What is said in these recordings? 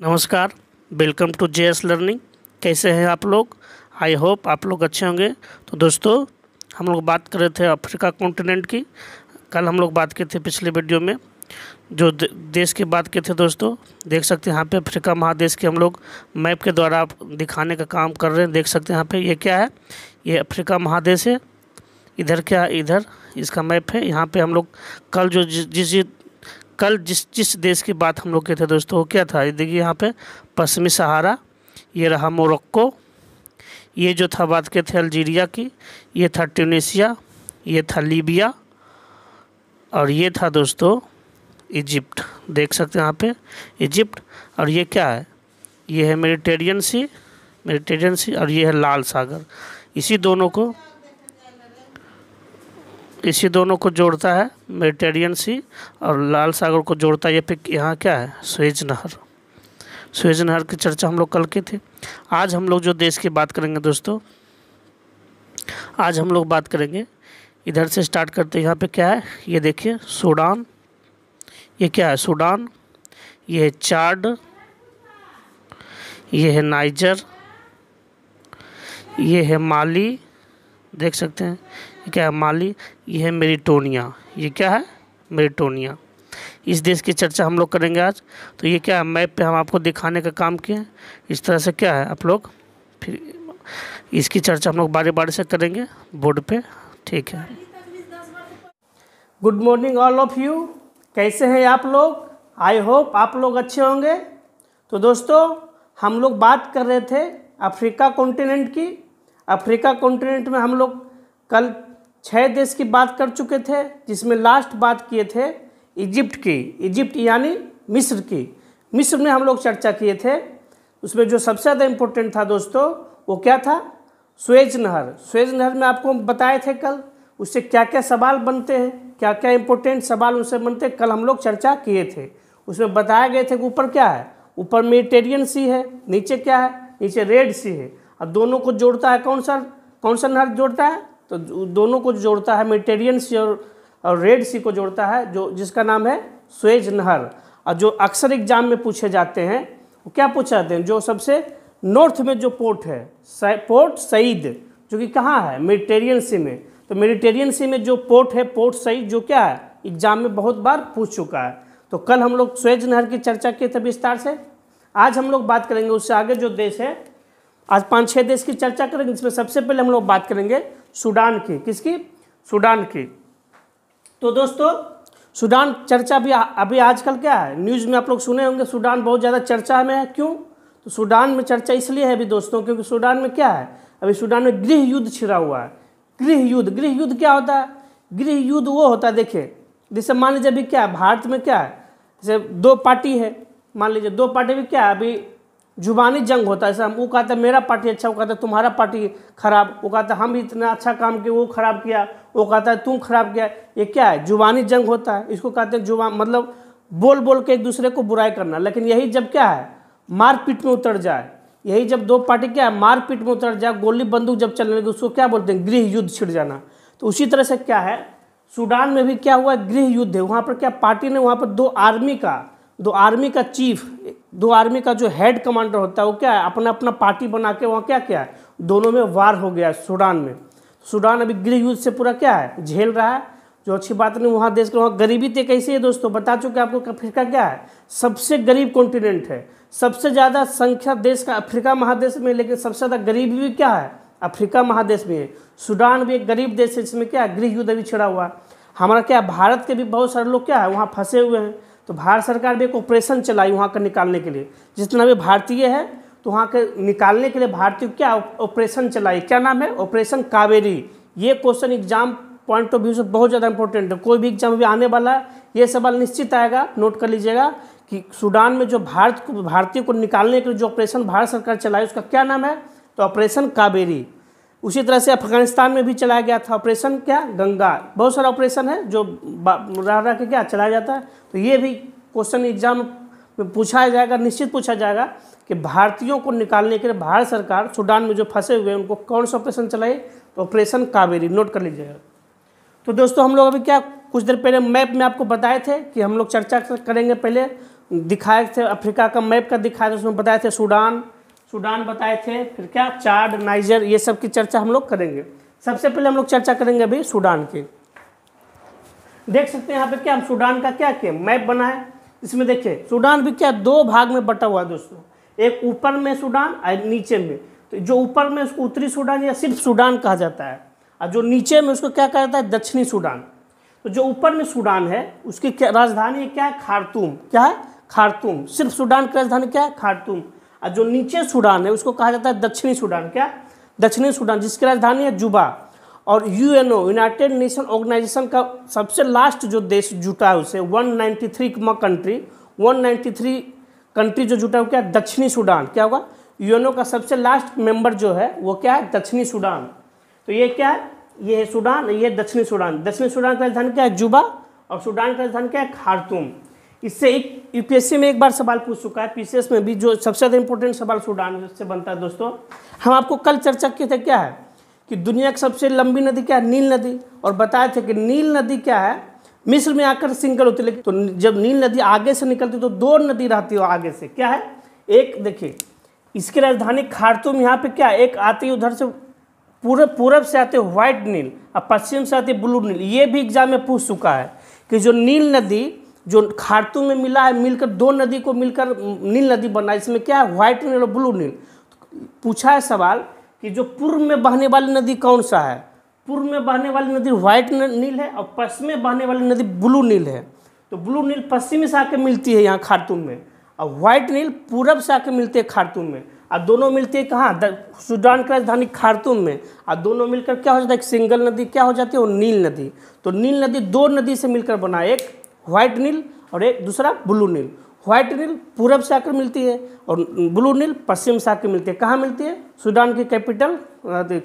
नमस्कार, welcome to JS learning. कैसे हैं आप लोग? आई होप आप लोग अच्छे होंगे। तो दोस्तों, हम लोग बात कर रहे थे अफ्रीका कॉन्टिनेंट की। कल हम लोग बात किए थे पिछले वीडियो में, जो देश की बात किए थे। दोस्तों देख सकते हैं यहाँ पे अफ्रीका महादेश के हम लोग मैप के द्वारा आप दिखाने का काम कर रहे हैं। देख सकते हैं यहाँ पे ये क्या है, ये अफ्रीका महादेश है। इधर क्या है, इधर इसका मैप है। यहाँ पे हम लोग कल जो जिस देश की बात हम लोग किए थे दोस्तों, वो क्या था, ये देखिए यहाँ पे पश्चिमी सहारा, ये रहा मोरक्को, ये जो था बात किए थे अल्जीरिया की, ये था ट्यूनीशिया, ये था लीबिया, और ये था दोस्तों इजिप्ट। देख सकते हैं यहाँ पे इजिप्ट। और ये क्या है, ये है मेडिटेरियन सी, और ये है लाल सागर। इसी दोनों को जोड़ता है मेडिटेरियन सी, और लाल सागर को जोड़ता है ये पे। यहाँ क्या है, सुएज नहर की चर्चा हम लोग कल की थी। आज हम लोग जो देश की बात करेंगे दोस्तों, आज हम लोग बात करेंगे, इधर से स्टार्ट करते हैं। यहाँ पे क्या है, ये देखिए सूडान, ये क्या है सूडान, ये है चाड, ये है नाइजर, ये है माली, देख सकते हैं ये क्या है माली, ये है मेरिटोनिया, ये क्या है मेरिटोनिया। इस देश की चर्चा हम लोग करेंगे आज। तो ये क्या है, मैप पे हम आपको दिखाने का काम किए हैं। इस तरह से क्या है, आप लोग फिर इसकी चर्चा हम लोग बारी बारी से करेंगे बोर्ड पे, ठीक है। Good morning all of you, कैसे हैं आप लोग? आई होप आप लोग अच्छे होंगे। तो दोस्तों, हम लोग बात कर रहे थे अफ्रीका कॉन्टिनेंट की। अफ्रीका कॉन्टिनेंट में हम लोग कल 6 देश की बात कर चुके थे, जिसमें लास्ट बात किए थे इजिप्ट की, इजिप्ट यानी मिस्र की। मिस्र में हम लोग चर्चा किए थे। उसमें जो सबसे ज़्यादा इम्पोर्टेंट था दोस्तों, वो क्या था, सुएज नहर। सुएज नहर में आपको बताए थे कल, उससे क्या क्या सवाल बनते हैं, क्या क्या इम्पोर्टेंट सवाल उनसे बनते हैं, कल हम लोग चर्चा किए थे। उसमें बताया गए थे कि ऊपर क्या है, ऊपर मेडिटेरियन सी है, नीचे क्या है, नीचे रेड सी है, और दोनों को जोड़ता है कौन सा नहर जोड़ता है, तो दोनों को जोड़ता है मेडिटेरियन सी और रेड सी को जोड़ता है, जो जिसका नाम है सुएज नहर। और जो अक्सर एग्जाम में पूछे जाते हैं, वो क्या पूछे जाते हैं, जो सबसे नॉर्थ में जो पोर्ट है, पोर्ट सईद, जो कि कहाँ है, मेडिटेरियन सी में। तो मेडिटेरियन सी में जो पोर्ट है, पोर्ट सईद, जो क्या है, एग्जाम में बहुत बार पूछ चुका है। तो कल हम लोग सुएज नहर की चर्चा किए थे विस्तार से। आज हम लोग बात करेंगे उससे आगे जो देश है, आज 5-6 देश की चर्चा करेंगे। इसमें सबसे पहले हम लोग बात करेंगे सूडान की। किसकी? सूडान की। तो दोस्तों, सूडान चर्चा भी अभी आजकल क्या है, न्यूज़ में आप लोग सुने होंगे, सूडान बहुत ज़्यादा चर्चा में है। क्यों? तो सूडान में चर्चा इसलिए है अभी दोस्तों, क्योंकि सूडान में क्या है, अभी सूडान में गृह युद्ध छिड़ा हुआ है। गृह युद्ध क्या होता है? गृह युद्ध वो होता है, देखिए, जैसे मान लीजिए अभी क्या है, भारत में क्या है, जैसे 2 पार्टी है, मान लीजिए 2 पार्टी में क्या है, अभी जुबानी जंग होता है। ऐसा वो कहता है मेरा पार्टी अच्छा, वो कहता है तुम्हारा पार्टी खराब, वो कहता है हम इतना अच्छा काम किए, वो खराब किया, वो कहता है तुम खराब किया। ये क्या है, जुबानी जंग होता है। इसको कहते हैं जुबान, मतलब बोल बोल के एक दूसरे को बुराई करना। लेकिन यही जब क्या है, मारपीट में उतर जाए, यही जब 2 पार्टी क्या है, मारपीट में उतर जाए, गोली बंदूक जब चलने लगे, उसको क्या बोलते हैं, गृह युद्ध छिड़ जाना। तो उसी तरह से क्या है, सूडान में भी क्या हुआ, गृह युद्ध है। वहाँ पर क्या, पार्टी ने वहाँ पर 2 आर्मी का चीफ, 2 आर्मी का जो हेड कमांडर होता है, वो क्या है, अपना अपना पार्टी बना के वहाँ क्या क्या है, दोनों में वार हो गया सूडान में। सूडान अभी गृह युद्ध से पूरा क्या है, झेल रहा है। जो अच्छी बात नहीं, वहाँ देश के वहाँ गरीबी तो कैसी है दोस्तों, बता चुके आपको। अफ्रीका क्या है, सबसे गरीब कॉन्टिनेंट है। सबसे ज़्यादा संख्या देश का अफ्रीका महादेश में, लेकिन सबसे ज़्यादा गरीबी भी क्या है, अफ्रीका महादेश में है। सूडान भी एक गरीब देश है, जिसमें क्या है, गृह युद्ध अभी छिड़ा हुआ है। हमारा क्या, भारत के भी बहुत सारे लोग क्या है वहाँ फंसे हुए हैं। तो भारत सरकार भी एक ऑपरेशन चलाई वहाँ का निकालने के लिए। जितना भी भारतीय है, तो वहाँ के निकालने के लिए भारतीय क्या ऑपरेशन चलाई, क्या नाम है, ऑपरेशन कावेरी। ये question exam point of view से बहुत ज़्यादा इंपॉर्टेंट है। कोई भी एग्जाम भी आने वाला है, ये सवाल निश्चित आएगा, नोट कर लीजिएगा कि सूडान में जो भारतीय को निकालने के लिए जो ऑपरेशन भारत सरकार चलाई, उसका क्या नाम है, तो ऑपरेशन कावेरी। उसी तरह से अफगानिस्तान में भी चलाया गया था ऑपरेशन क्या, गंगा। बहुत सारा ऑपरेशन है जो रह के क्या चलाया जाता है। तो ये भी क्वेश्चन एग्जाम में पूछा जाएगा, निश्चित पूछा जाएगा कि भारतीयों को निकालने के लिए भारत सरकार सूडान में जो फंसे हुए हैं, उनको कौन सा ऑपरेशन चलाई, तो ऑपरेशन कावेरी, नोट कर लीजिएगा। तो दोस्तों, हम लोग अभी क्या, कुछ देर पहले मैप में आपको बताए थे कि हम लोग चर्चा करेंगे पहले दिखाए थे, अफ्रीका का मैप का दिखाया था, उसमें बताए थे सूडान बताए थे, फिर क्या चाड, नाइजर, ये सब की चर्चा हम लोग करेंगे। सबसे पहले हम लोग चर्चा करेंगे अभी सूडान की। देख सकते हैं यहाँ पे क्या हम सूडान का क्या किया, मैप बना है। इसमें देखिए सूडान भी क्या 2 भाग में बटा हुआ है दोस्तों, एक ऊपर में सूडान और नीचे में। तो जो ऊपर में उसको उत्तरी सूडान या सिर्फ सूडान कहा जाता है, और जो नीचे में उसको क्या कहा जाता है, दक्षिणी सूडान। तो जो ऊपर में सूडान है उसकी क्या राजधानी क्या है, खार्तूम। क्या है, खार्तूम। सिर्फ सूडान की राजधानी क्या है, खार्तूम। और जो नीचे सूडान है उसको कहा जाता है दक्षिणी सूडान। क्या, दक्षिणी सूडान, जिसकी राजधानी है जुबा। और यूएनओ, यूनाइटेड नेशन ऑर्गेनाइजेशन का सबसे लास्ट जो देश जुटा है उसे 193 कंट्री, 193 कंट्री जो जुटा है क्या, दक्षिणी सूडान। क्या होगा, यूएनओ का सबसे लास्ट मेंबर जो है वो क्या है, दक्षिणी सूडान। तो ये क्या है, ये है सूडान, ये दक्षिणी सूडान। दक्षिणी सूडान की राजधानी क्या है, जुबा, और सूडान की राजधानी क्या है, खार्तूम। इससे एक यूपीएससी में एक बार सवाल पूछ चुका है, पीसीएस में भी, जो सबसे ज़्यादा इंपॉर्टेंट सवाल सूडान से बनता है दोस्तों। हम आपको कल चर्चा किए थे क्या है कि दुनिया की सबसे लंबी नदी क्या है, नील नदी, और बताए थे कि नील नदी क्या है, मिस्र में आकर सिंगल होती है, लेकिन तो जब नील नदी आगे से निकलती तो 2 नदी रहती है आगे से। क्या है, एक देखिए इसकी राजधानी खार्तूम, यहाँ पे क्या एक आती है उधर से पूरब से आते व्हाइट नील, और पश्चिम से आती ब्लू नील। ये भी एग्जाम में पूछ चुका है कि जो नील नदी जो खार्तूम में मिला है, मिलकर 2 नदी को मिलकर नील नदी बना, इसमें क्या है, व्हाइट नील और ब्लू नील। पूछा है सवाल कि जो पूर्व में बहने वाली नदी कौन सा है, पूर्व में बहने वाली नदी व्हाइट नील है, और पश्चिम में बहने वाली नदी ब्लू नील है। तो ब्लू नील पश्चिम से आके मिलती है यहाँ खार्तूम में, और व्हाइट नील पूरब से आके मिलती है खार्तूम में, और दोनों मिलती है कहाँ, सूडान की राजधानी खार्तूम में। और दोनों मिलकर क्या हो जाता है, एक सिंगल नदी क्या हो जाती है, वो नील नदी। तो नील नदी 2 नदी से मिलकर बना, एक व्हाइट नील और एक दूसरा ब्लू नील। व्हाइट नील पूरब से आकर मिलती है और ब्लू नील पश्चिम से आकर मिलती है। कहाँ मिलती है, सूडान की कैपिटल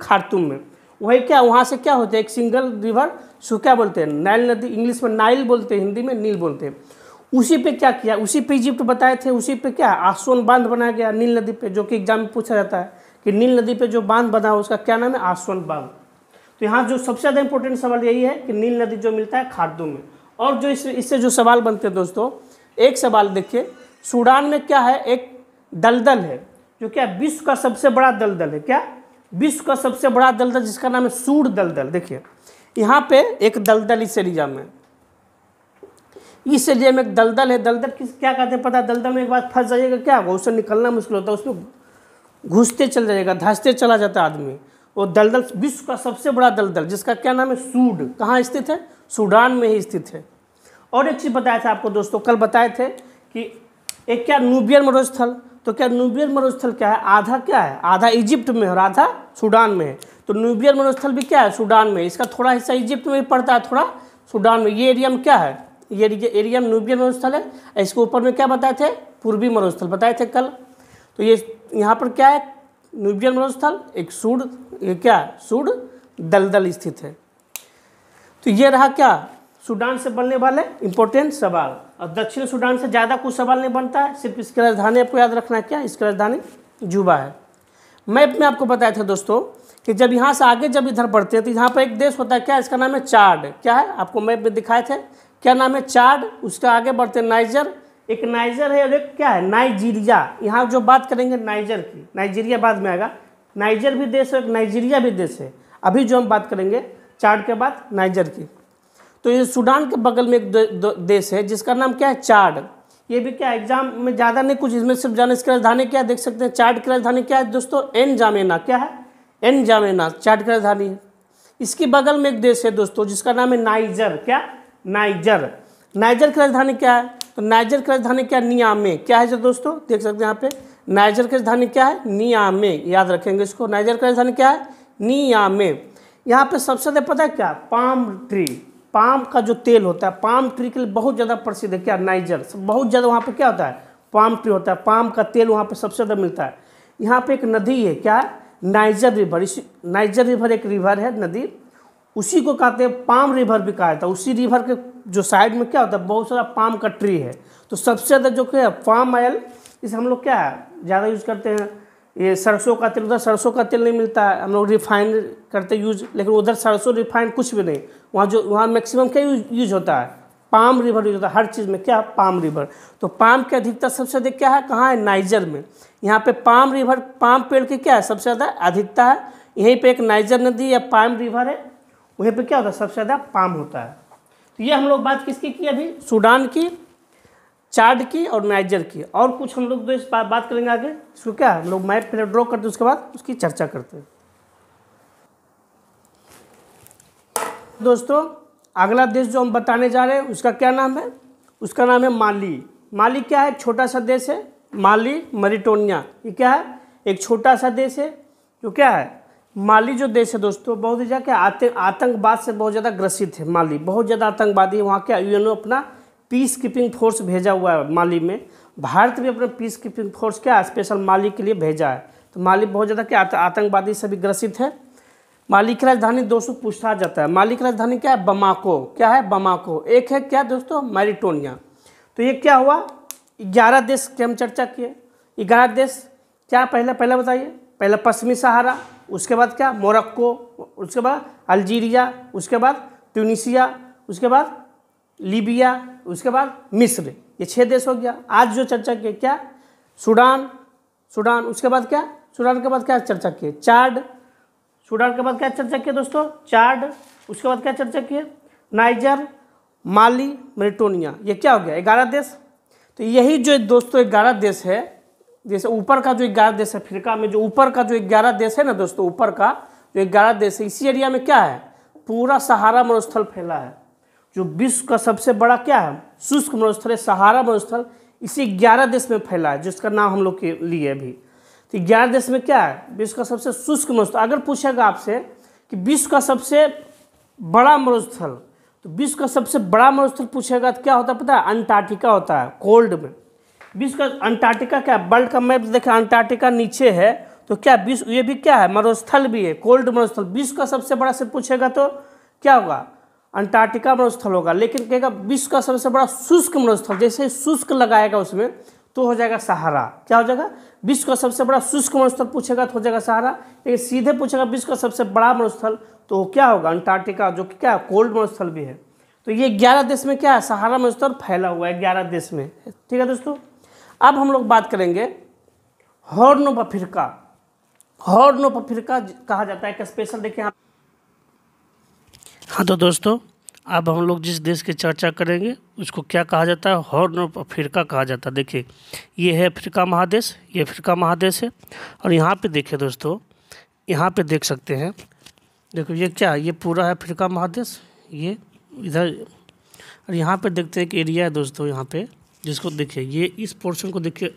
खार्तूम में। वही क्या, वहाँ से क्या होता है, एक सिंगल रिवर, सो क्या बोलते हैं, नाइल नदी, इंग्लिश में नाइल बोलते हैं, हिंदी में नील बोलते हैं। उसी पे क्या किया, उसी पे इजिप्ट बताए थे, उसी पे क्या आसवन बांध बनाया गया नील नदी पे, जो कि एग्जाम में पूछा जाता है कि नील नदी पे जो बांध बना है उसका क्या नाम है, आसवन बांध। तो यहाँ जो सबसे ज़्यादा इंपॉर्टेंट सवाल यही है कि नील नदी जो मिलता है खार्तूम में। और जो इससे जो सवाल बनते हैं दोस्तों, एक सवाल देखिए, सूडान में क्या है, एक दलदल है जो क्या विश्व का सबसे बड़ा दलदल है। क्या, विश्व का सबसे बड़ा दलदल जिसका नाम है सूड दलदल। देखिए यहाँ पे एक दलदल इस एरिया में, इस एरिया में एक दलदल है। दलदल किस क्या कहते हैं पता है, दलदल में एक बार फंस जाइएगा क्या होगा, उससे निकलना मुश्किल होता है, उसमें घुसते चल जाएगा, धंसते चला जाता है आदमी। वो दलदल विश्व का सबसे बड़ा दलदल जिसका क्या नाम है, सूड, कहाँ स्थित है, सूडान में ही स्थित है। और एक चीज़ बताया था आपको दोस्तों, कल बताए थे कि एक क्या नूबियन मरुस्थल। तो क्या नूबियन मरुस्थल क्या है, आधा क्या है, आधा इजिप्ट में और आधा सूडान में है। तो नूबियन मरुस्थल भी क्या है, सूडान में, इसका थोड़ा हिस्सा इजिप्ट में पड़ता है, थोड़ा सूडान में। ये एरिया में क्या है, ये एरिया में नूबियन मरुस्थल है। इसके ऊपर में क्या बताए थे, पूर्वी मरुस्थल बताए थे कल। तो ये यहाँ पर क्या है, नूबियन मरुस्थल, एक सूड, ये क्या सूड दलदल स्थित है। तो ये रहा क्या, सूडान से बनने वाले इंपॉर्टेंट सवाल। और दक्षिण सूडान से ज़्यादा कुछ सवाल नहीं बनता है, सिर्फ इसकी राजधानी आपको याद रखना है, क्या इसकी राजधानी जुबा है। मैप में आपको बताया था दोस्तों कि जब यहाँ से आगे जब इधर बढ़ते हैं तो यहाँ पर एक देश होता है, क्या इसका नाम है चाड। क्या है, आपको मैप में दिखाए थे, क्या नाम है, चाड। उसके आगे बढ़ते हैं नाइजर, एक नाइजर है और एक क्या है, नाइजीरिया। यहाँ जो बात करेंगे नाइजर की, नाइजीरिया बाद में आएगा। नाइजर भी देश है, एक नाइजीरिया भी देश है। अभी जो हम बात करेंगे चाड के बाद नाइजर की। तो ये सूडान के बगल में एक देश है जिसका नाम क्या है, चाड। ये भी क्या एग्जाम में ज़्यादा नहीं कुछ, इसमें सिर्फ जाने इसकी राजधानी क्या है, देख सकते हैं चाड की राजधानी क्या है दोस्तों, एन जामेना। क्या है, एन जामेना चाड की राजधानी है। इसके बगल में एक देश है दोस्तों जिसका नाम है नाइजर। क्या, नाइजर। नाइजर की राजधानी क्या है, तो नाइजर की राजधानी क्या है, नियामे। क्या है जो दोस्तों देख सकते हैं यहाँ पे, नाइजर की राजधानी क्या है, नियामे, याद रखेंगे इसको। नाइजर की राजधानी क्या है, नियामे। यहाँ पे सबसे ज़्यादा पता है क्या, पाम ट्री, पाम का जो तेल होता है, पाम ट्री के लिए बहुत ज़्यादा प्रसिद्ध है। क्या, नाइजर बहुत ज़्यादा वहाँ पे क्या होता है, पाम ट्री होता है, पाम का तेल वहाँ पे सबसे ज़्यादा मिलता है। यहाँ पे एक नदी है, क्या है, नाइजर रिवर। इसी नाइजर रिवर एक रिवर है, नदी, उसी को कहते हैं पाम रिवर भी कहा जाता है। उसी रिवर के जो साइड में क्या होता है, बहुत सारा पाम का ट्री है। तो सबसे ज़्यादा जो क्या है पाम ऑयल, इसे हम लोग क्या है ज़्यादा यूज़ करते हैं। ये सरसों का तेल, उधर सरसों का तेल नहीं मिलता है, हम लोग रिफाइंड करते यूज, लेकिन उधर सरसों रिफाइंड कुछ भी नहीं। वहाँ मैक्सिमम क्या यूज होता है, पाम रिवर यूज होता है हर चीज़ में, क्या पाम रिवर। तो पाम की अधिकता सबसे अधिक क्या है, कहाँ है, नाइजर में। यहाँ पे पाम रिवर, पाम पेड़ की क्या है, सबसे ज़्यादा अधिकता है। यहीं पे एक नाइजर नदी या पाम रिवर है, वहीं पे क्या होता है, सबसे ज़्यादा पाम होता है। तो ये हम लोग बात किसकी की अभी, सूडान की, चाड की और नाइजर की। और कुछ हम लोग इस बात करेंगे आगे। इसको क्या हम लोग मैप पहले ड्रॉ करते हैं, उसके बाद उसकी चर्चा करते हैं। दोस्तों अगला देश जो हम बताने जा रहे हैं उसका क्या नाम है, उसका नाम है माली। माली क्या है, छोटा सा देश है, माली मॉरिटानिया। ये क्या है, एक छोटा सा देश है जो क्या है, माली जो देश है दोस्तों बहुत ही क्या आतंकवाद से बहुत ज़्यादा ग्रसित है। माली बहुत ज़्यादा आतंकवादी है। वहाँ क्या यूएनओ अपना पीस कीपिंग फोर्स भेजा हुआ है माली में। भारत भी अपना पीस कीपिंग फोर्स क्या स्पेशल माली के लिए भेजा है। तो माली बहुत ज़्यादा क्या आतंकवादी से भी ग्रसित है। माली की राजधानी दोस्तों पूछा जाता है, माली की राजधानी क्या है, बमाको। क्या है, बमाको। एक है क्या दोस्तों, मॉरिटानिया। तो ये क्या हुआ, 11 देश की हम चर्चा किए। 11 देश क्या, पहला बताइए। पहला पश्चिमी सहारा, उसके बाद क्या, मोरक्को, उसके बाद अल्जीरिया, उसके बाद ट्यूनीशिया, उसके बाद लीबिया, उसके बाद मिस्र। ये 6 देश हो गया। आज जो चर्चा किए क्या, सूडान, उसके बाद क्या, सूडान के बाद क्या चर्चा किए, चाड। सूडान के बाद क्या चर्चा किए दोस्तों, चाड। उसके बाद क्या चर्चा किए, नाइजर, माली, मॉरिटानिया। ये क्या हो गया, 11 देश। तो यही जो दोस्तों 11 देश है, जैसे ऊपर का जो 11 देश है अफ्रीका में, जो ऊपर का जो 11 देश है ना दोस्तों, ऊपर का जो 11 देश है, इसी एरिया में क्या है, पूरा सहारा मरुस्थल फैला है। जो विश्व का सबसे बड़ा क्या है, शुष्क मरुस्थल है, सहारा मरुस्थल, इसी 11 देश में फैला है, जिसका नाम हम लोग के लिए अभी। तो 11 देश में क्या है, विश्व का सबसे शुष्क मरुस्थल। अगर पूछेगा आपसे कि विश्व का सबसे बड़ा मरुस्थल, तो विश्व का सबसे बड़ा मरुस्थल पूछेगा तो क्या होता है पता है, अंटार्कटिका होता है, कोल्ड में। विश्व का अंटार्कटिका क्या, वर्ल्ड का मैप देखें, अंटार्कटिका नीचे है। तो क्या विश्व, ये भी क्या है, मरुस्थल भी है, कोल्ड मरुस्थल। विश्व का सबसे बड़ा से पूछेगा तो क्या होगा, अंटार्कटिका मरुस्थल होगा। लेकिन कहेगा विश्व का सबसे बड़ा शुष्क मरुस्थल, जैसे शुष्क लगाएगा उसमें तो हो जाएगा सहारा। क्या हो जाएगा, विश्व का सबसे बड़ा शुष्क मरुस्थल पूछेगा तो हो जाएगा सहारा। लेकिन सीधे पूछेगा विश्व का सबसे बड़ा मरुस्थल तो क्या होगा, अंटार्कटिका, जो कि क्या कोल्ड मरुस्थल भी है। तो ये 11 देश में क्या है, सहारा मरुस्थल फैला हुआ है 11 देश में। ठीक है दोस्तों, अब हम लोग बात करेंगे horn of Africa. Horn of Africa कहा जाता है, एक स्पेशल देखिए। हाँ तो दोस्तों अब हम लोग जिस देश की चर्चा करेंगे उसको क्या कहा जाता है, हॉर्न ऑफ अफ्रीका कहा जाता है। देखिए ये है अफ्रीका महादेश, ये अफ्रीका महादेश है। और यहाँ पे देखिए दोस्तों, यहाँ पे देख सकते हैं, देखो ये क्या, ये पूरा है अफ्रीका महादेश, ये इधर। और यहाँ पे देखते हैं कि एरिया है दोस्तों, यहाँ पे जिसको देखिए, ये इस पोर्शन को देखिए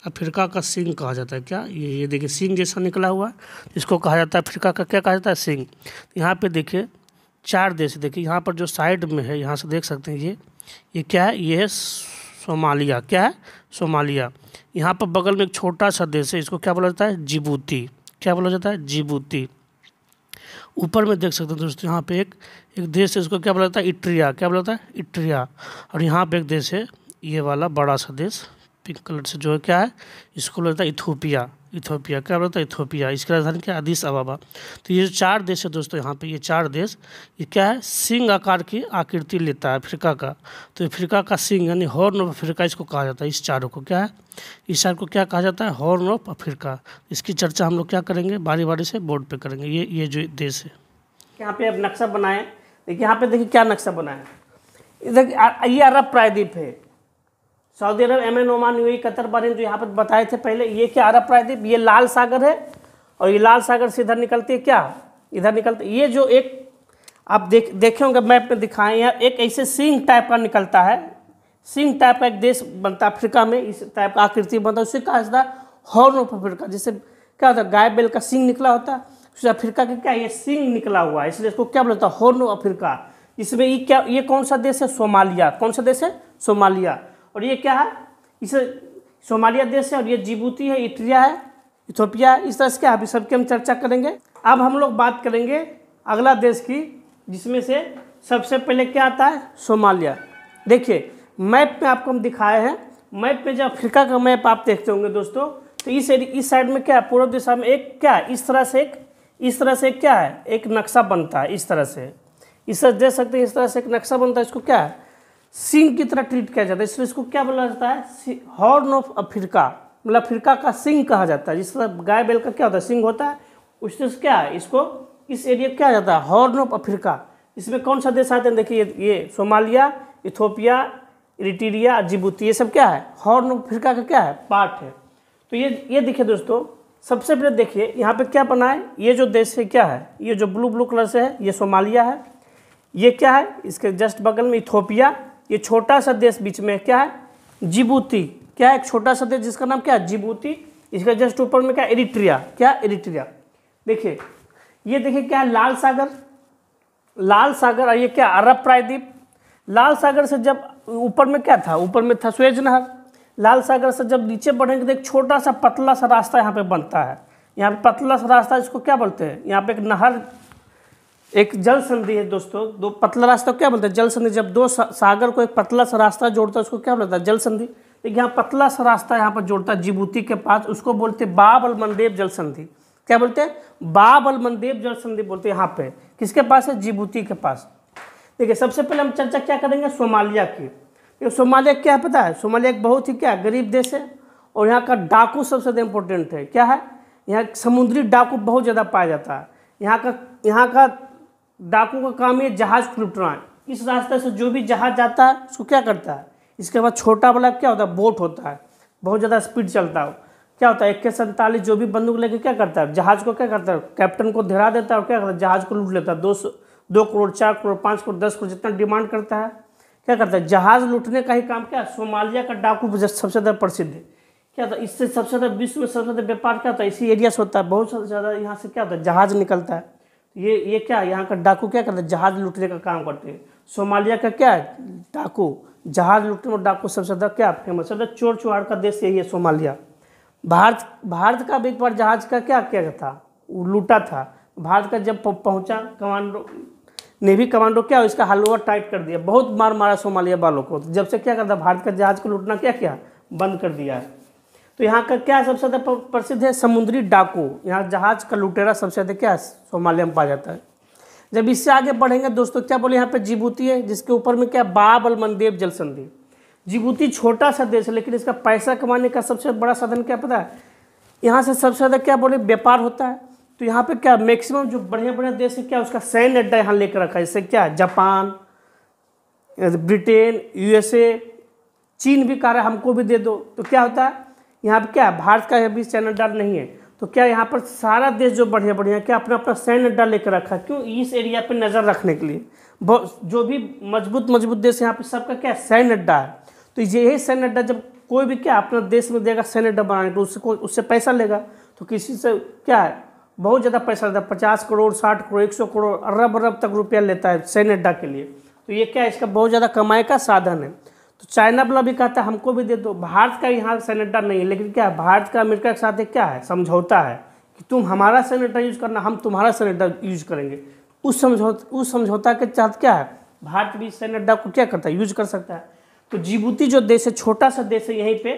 अफ्रीका का सिंग कहा जाता है। क्या ये देखिए सिंग जैसा निकला हुआ है, इसको कहा जाता है अफ्रीका का क्या कहा जाता है, सिंग। यहाँ पे देखिए 4 देश, देखिए यहाँ पर जो साइड में है, यहाँ से देख सकते हैं ये क्या है, ये है सोमालिया। क्या है, सोमालिया। यहाँ पर बगल में एक छोटा सा देश है, इसको क्या बोला जाता है, जिबूती। क्या बोला जाता है, जिबूती। ऊपर में देख सकते हैं दोस्तों, यहाँ पे एक देश है, इसको क्या बोला जाता है, इट्रिया। क्या बोला जाता है, इट्रिया। और यहाँ पे एक देश है, ये वाला बड़ा सा देश पिंक कलर से जो है क्या है, इसको बोला जाता है इथोपिया। इथोपिया क्या बोलता है, इथोपिया। इसकी राजधानी क्या, अदीस अबाबा। तो ये 4 देश है दोस्तों, यहाँ पे ये 4 देश, ये क्या है, सिंह आकार की आकृति लेता है अफ्रीका का। तो अफ्रीका का सिंह यानी हॉर्न ऑफ अफ्रीका इसको कहा जाता है। इस चारों को क्या है, इस चार को क्या कहा जाता है, हॉर्न ऑफ अफ्रीका। इसकी चर्चा हम लोग क्या करेंगे, बारी बारी से बोर्ड पे करेंगे। ये जो देश है, यहाँ पे अब नक्शा बनाए, देखिए यहाँ पे देखिए क्या नक्शा बनाया। इधर ये अरब प्रायद्वीप है, सऊदी अरब, यमन, ओमान, यूएई, कतर, बहरीन, जो यहाँ पर बताए थे पहले। ये क्या, अरब प्रायद्वीप। ये लाल सागर है और ये लाल सागर से इधर निकलती है, क्या इधर निकलती है। ये जो एक आप देखे होंगे मैप में दिखाएं, यहाँ एक ऐसे सिंह टाइप का निकलता है, सिंह टाइप का एक देश बनता है अफ्रीका में, इस टाइप का आकृति बनता है, उसे कहा जाता है हॉर्न ऑफ अफ्रीका। जैसे क्या होता है, गाय बैल का सिंह निकला होता है, उससे अफ्रीका का क्या ये सिंह निकला हुआ है, इसलिए इसको क्या बोलता है, हॉर्न ऑफ अफ्रीका। इसमें ये क्या, ये कौन सा देश है, सोमालिया। कौन सा देश है, सोमालिया। और ये क्या है, इसे सोमालिया देश है। और ये जिबूती है, इट्रिया है, इथोपिया है। इस तरह से क्या अभी सबकी हम चर्चा करेंगे। अब हम लोग बात करेंगे अगला देश की, जिसमें से सबसे पहले क्या आता है, सोमालिया। देखिए मैप में आपको हम दिखाए हैं, मैप में जब अफ्रीका का मैप आप देखते होंगे दोस्तों, तो इस साइड में क्या है, पूर्व दिशा में एक क्या है, इस तरह से क्या है, एक नक्शा बनता है। इस तरह से देख सकते हैं, इस तरह से एक नक्शा बनता है। इसको क्या है, सिंह की तरह ट्रीट किया जाता है, इसलिए इसको क्या बोला जाता है, हॉर्न ऑफ अफ्रीका, मतलब अफ्रीका का सिंह कहा जाता है। जिस तरह गाय बैल का क्या होता है, सिंह होता है, उससे क्या है, इसको इस एरिया क्या जाता है, हॉर्न ऑफ अफ्रीका। इसमें कौन सा देश आते हैं, देखिए ये सोमालिया, इथोपिया, इरिट्रिया, जिबूती, ये सब क्या है, हॉर्न ऑफ अफ्रीका का क्या है, पार्ट है। तो ये देखिए दोस्तों, सबसे पहले देखिए यहाँ पे क्या बना है, ये जो देश है क्या है, ये जो ब्लू कलर से है ये सोमालिया है, ये क्या है इसके जस्ट बगल में इथोपिया, ये छोटा सा देश बीच में क्या है, जिबूती, क्या है, एक छोटा सा देश जिसका नाम क्या है, जिबूती, इसका जस्ट ऊपर में क्या, इरिट्रिया, क्या इरिट्रिया। देखिए ये देखिए क्या है, लाल सागर और ये क्या, अरब प्रायद्वीप। लाल सागर से जब ऊपर में क्या था, ऊपर में था सुएज नहर। लाल सागर से जब नीचे बढ़ेंगे तो एक छोटा सा पतला सा रास्ता यहाँ पे बनता है, यहाँ पे पतला सा रास्ता, इसको क्या बोलते हैं, यहाँ पे एक नहर, एक जल संधि है दोस्तों, दो पतला रास्ता क्या बोलते हैं, जल संधि। जब दो सागर को एक पतला सा रास्ता जोड़ता है उसको क्या बोलता है, जल संधि। देखिए यहाँ पतला सा रास्ता यहाँ पर जोड़ता है जिबूती के पास, उसको बोलते हैं बाब अल मंदेब जल संधि। क्या बोलते हैं, बाब अल मंदेब जल संधि बोलते हैं। यहाँ पे किसके पास है, जिबूती के पास। देखिए सबसे पहले हम चर्चा क्या करेंगे, सोमालिया की। सोमालिया क्या पता है, सोमालिया एक बहुत ही क्या गरीब देश है, और यहाँ का डाकू सबसे ज़्यादा इम्पोर्टेंट है। क्या है, यहाँ समुद्री डाकू बहुत ज़्यादा पाया जाता है। यहाँ का डाकू का काम है जहाज़ को लूटना है। इस रास्ते से जो भी जहाज़ जाता है उसको क्या करता है, इसके बाद छोटा वाला क्या होता है, बोट होता है, बहुत ज़्यादा स्पीड चलता है। क्या होता है, AK-47 जो भी बंदूक लेके क्या करता है, जहाज़ को क्या करता है, कैप्टन को धरा देता है और क्या करता है, जहाज़ को लूट लेता है। 2 करोड़ 4 करोड़ 5 करोड़ 10 करोड़ जितना डिमांड करता है, क्या करता है, जहाज़ लूटने का ही काम। क्या सोमालिया का डाकू सबसे ज़्यादा प्रसिद्ध है। क्या था, इससे सबसे ज़्यादा विश्व में सबसे ज़्यादा व्यापार क्या होता है, इसी एरिया से होता है। बहुत ज़्यादा यहाँ से क्या होता है, जहाज़ निकलता है। ये क्या, यहाँ का डाकू क्या करता है, जहाज़ लूटने का काम करते हैं। सोमालिया का क्या है, डाकू, जहाज़ लूटने और डाकू सबसे ज़्यादा क्या फेमस, सबसे चोर चुहार का देश यही है सोमालिया। भारत का भी एक बार जहाज़ का क्या था, वो लूटा था। भारत का जब पहुँचा कमांडो, नेवी कमांडो क्या इसका हलवा टाइट कर दिया, बहुत मारा सोमालिया वालों को। जब से क्या करता, भारत का जहाज़ को लूटना क्या बंद कर दिया है। तो यहाँ का क्या सबसे ज़्यादा प्रसिद्ध है, समुद्री डाकू। यहाँ जहाज़ का लुटेरा सबसे ज़्यादा क्या सोमालिया में पाया जाता है। जब इससे आगे बढ़ेंगे दोस्तों, क्या बोले, यहाँ पे जिबूती है जिसके ऊपर में क्या, बाब अल मंदेब जल संधि। जिबूती छोटा सा देश है, लेकिन इसका पैसा कमाने का सबसे बड़ा साधन क्या पता है, यहाँ से सबसे ज़्यादा क्या बोले, व्यापार होता है। तो यहाँ पे क्या मैक्सिमम जो बढ़िया देश है क्या, उसका सैन्य अड्डा यहाँ लेकर रखा है। जैसे क्या, जापान, ब्रिटेन, USA, चीन भी कह रहा है हमको भी दे दो। तो क्या होता है, यहाँ पे क्या, भारत का अभी सैन्य अड्डा नहीं है, तो क्या यहाँ पर सारा देश जो बढ़िया क्या अपना अपना सैन्य अड्डा लेकर रखा है। क्यों, इस एरिया पे नज़र रखने के लिए। जो भी मजबूत देश यहाँ पे सबका क्या सैन्य अड्डा है। तो यही सैन्य अड्डा जब कोई भी क्या अपना देश में देगा सैन्य अड्डा बनाने को, उससे पैसा लेगा। तो किसी से क्या है, बहुत ज़्यादा पैसा लेता है, 50 करोड़ 60 करोड़ 100 करोड़ अरब तक रुपया लेता है सैन्य अड्डा के लिए। तो ये क्या, इसका बहुत ज़्यादा कमाई का साधन है। तो चाइना वाला भी कहता है हमको भी दे दो। भारत का यहाँ सैन्य अड्डा नहीं है, लेकिन क्या है, भारत का अमेरिका के साथ क्या है, समझौता है कि तुम हमारा सैन्य अड्डा यूज़ करना, हम तुम्हारा सैन्य अड्डा यूज़ करेंगे। उस समझौता के तहत क्या है, भारत भी सैन्य अड्डा को क्या करता है, यूज कर सकता है। तो जिबूती जो देश है, छोटा सा देश है यहीं पे,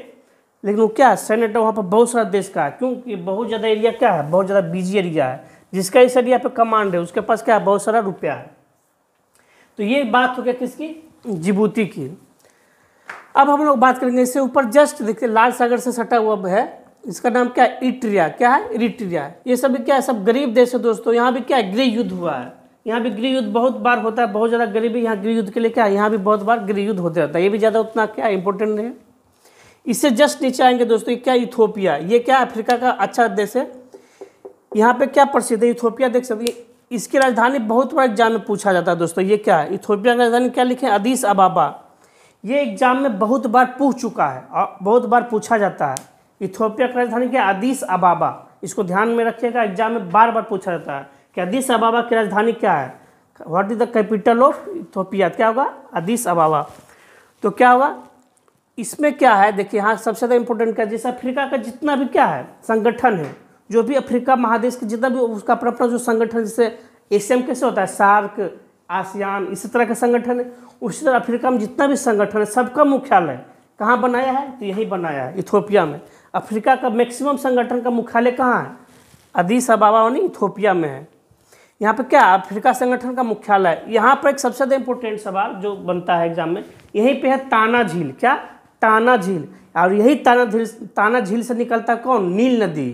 लेकिन वो क्या है, सैन्य अड्डा वहाँ पर बहुत सारा देश का है। क्योंकि बहुत ज़्यादा एरिया क्या है, बहुत ज़्यादा बिजी एरिया है, जिसका इस एरिया पे कमांड है, उसके पास क्या है, बहुत सारा रुपया है। तो ये बात हो गया किसकी, जिबूती की। अब हम लोग बात करेंगे इससे ऊपर जस्ट देखिए, लाल सागर से सटा हुआ है, इसका नाम क्या है, इरिट्रिया। क्या है, इरिट्रिया। ये सब क्या है, सब गरीब देश है दोस्तों। यहाँ भी क्या है, गृह युद्ध हुआ है। यहाँ भी गृह युद्ध बहुत बार होता है, बहुत ज़्यादा गरीबी यहाँ गृह युद्ध के लिए क्या है, यहाँ भी बहुत बार गृह युद्ध होते रहता है। ये भी ज़्यादा उतना क्या इंपॉर्टेंट नहीं है। इससे जस्ट नीचे आएंगे दोस्तों, ये क्या, इथोपिया। ये क्या, अफ्रीका का अच्छा देश है। यहाँ पे क्या प्रसिद्ध है, इथोपिया देख सकते हैं। इसकी राजधानी बहुत बार एग्जाम में पूछा जाता है दोस्तों। ये क्या है, इथोपिया की राजधानी क्या लिखे, अदीस अबाबा। ये एग्जाम में बहुत बार पूछ चुका है और बहुत बार पूछा जाता है। इथोपिया की राजधानी क्या, अदीस अबाबा। इसको ध्यान में रखिएगा, एग्जाम में बार बार पूछा जाता है कि अदीस अबाबा की राजधानी क्या है, what is the capital of Ethiopia. क्या होगा, अदीस अबाबा। तो क्या होगा, इसमें क्या है, देखिए यहाँ सबसे ज़्यादा इंपॉर्टेंट क्या है, जैसे अफ्रीका का जितना भी क्या है संगठन है, जो भी अफ्रीका महादेश के जितना भी उसका अपना अपना जो संगठन, जैसे एशिया में कैसे होता है, सार्क, आसियान, इसी तरह का संगठन है, उसी तरह अफ्रीका में जितना भी संगठन है सबका मुख्यालय कहाँ बनाया है, तो यही बनाया है इथोपिया में। अफ्रीका का मैक्सिमम संगठन का मुख्यालय कहाँ है, अदीस अबाबा यानी इथोपिया में है। यहाँ पे क्या अफ्रीका संगठन का मुख्यालय है। यहाँ पर एक सबसे ज़्यादा इंपॉर्टेंट सवाल जो बनता है एग्जाम में, यहीं पे है ताना झील। क्या? ताना झील। और यही ताना झील से निकलता है कौन? नील नदी।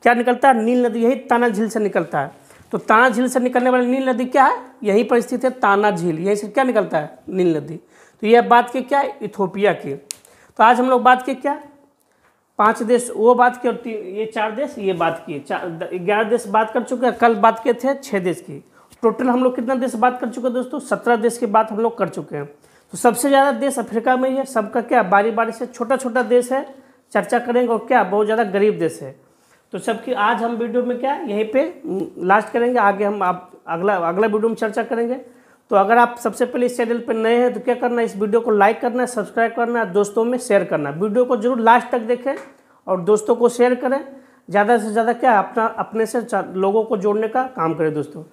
क्या निकलता है? नील नदी। यही ताना झील से निकलता है। तो ताना झील से निकलने वाली नील नदी क्या है? यहीं पर स्थित है ताना झील। यहीं से क्या निकलता है? नील नदी। तो यह बात की क्या? इथोपिया की। तो आज हम लोग बात की क्या? 5 देश वो बात की, और ये 4 देश ये बात की। 11 देश बात कर चुके हैं। कल बात किए थे 6 देश की। टोटल हम लोग कितना देश बात कर चुके हैं दोस्तों? 17 देश की बात हम लोग कर चुके हैं। तो सबसे ज़्यादा देश अफ्रीका में ही है। सबका क्या बारी बारी से छोटा छोटा देश है चर्चा करेंगे, और क्या बहुत ज़्यादा गरीब देश है। तो सबकी आज हम वीडियो में क्या यहीं पे लास्ट करेंगे। आगे हम आप अगला वीडियो में चर्चा करेंगे। तो अगर आप सबसे पहले इस चैनल पर नए हैं तो क्या करना है? इस वीडियो को लाइक करना है, सब्सक्राइब करना है, दोस्तों में शेयर करना है। वीडियो को जरूर लास्ट तक देखें और दोस्तों को शेयर करें। ज़्यादा से ज़्यादा क्या अपने से लोगों को जोड़ने का काम करें दोस्तों।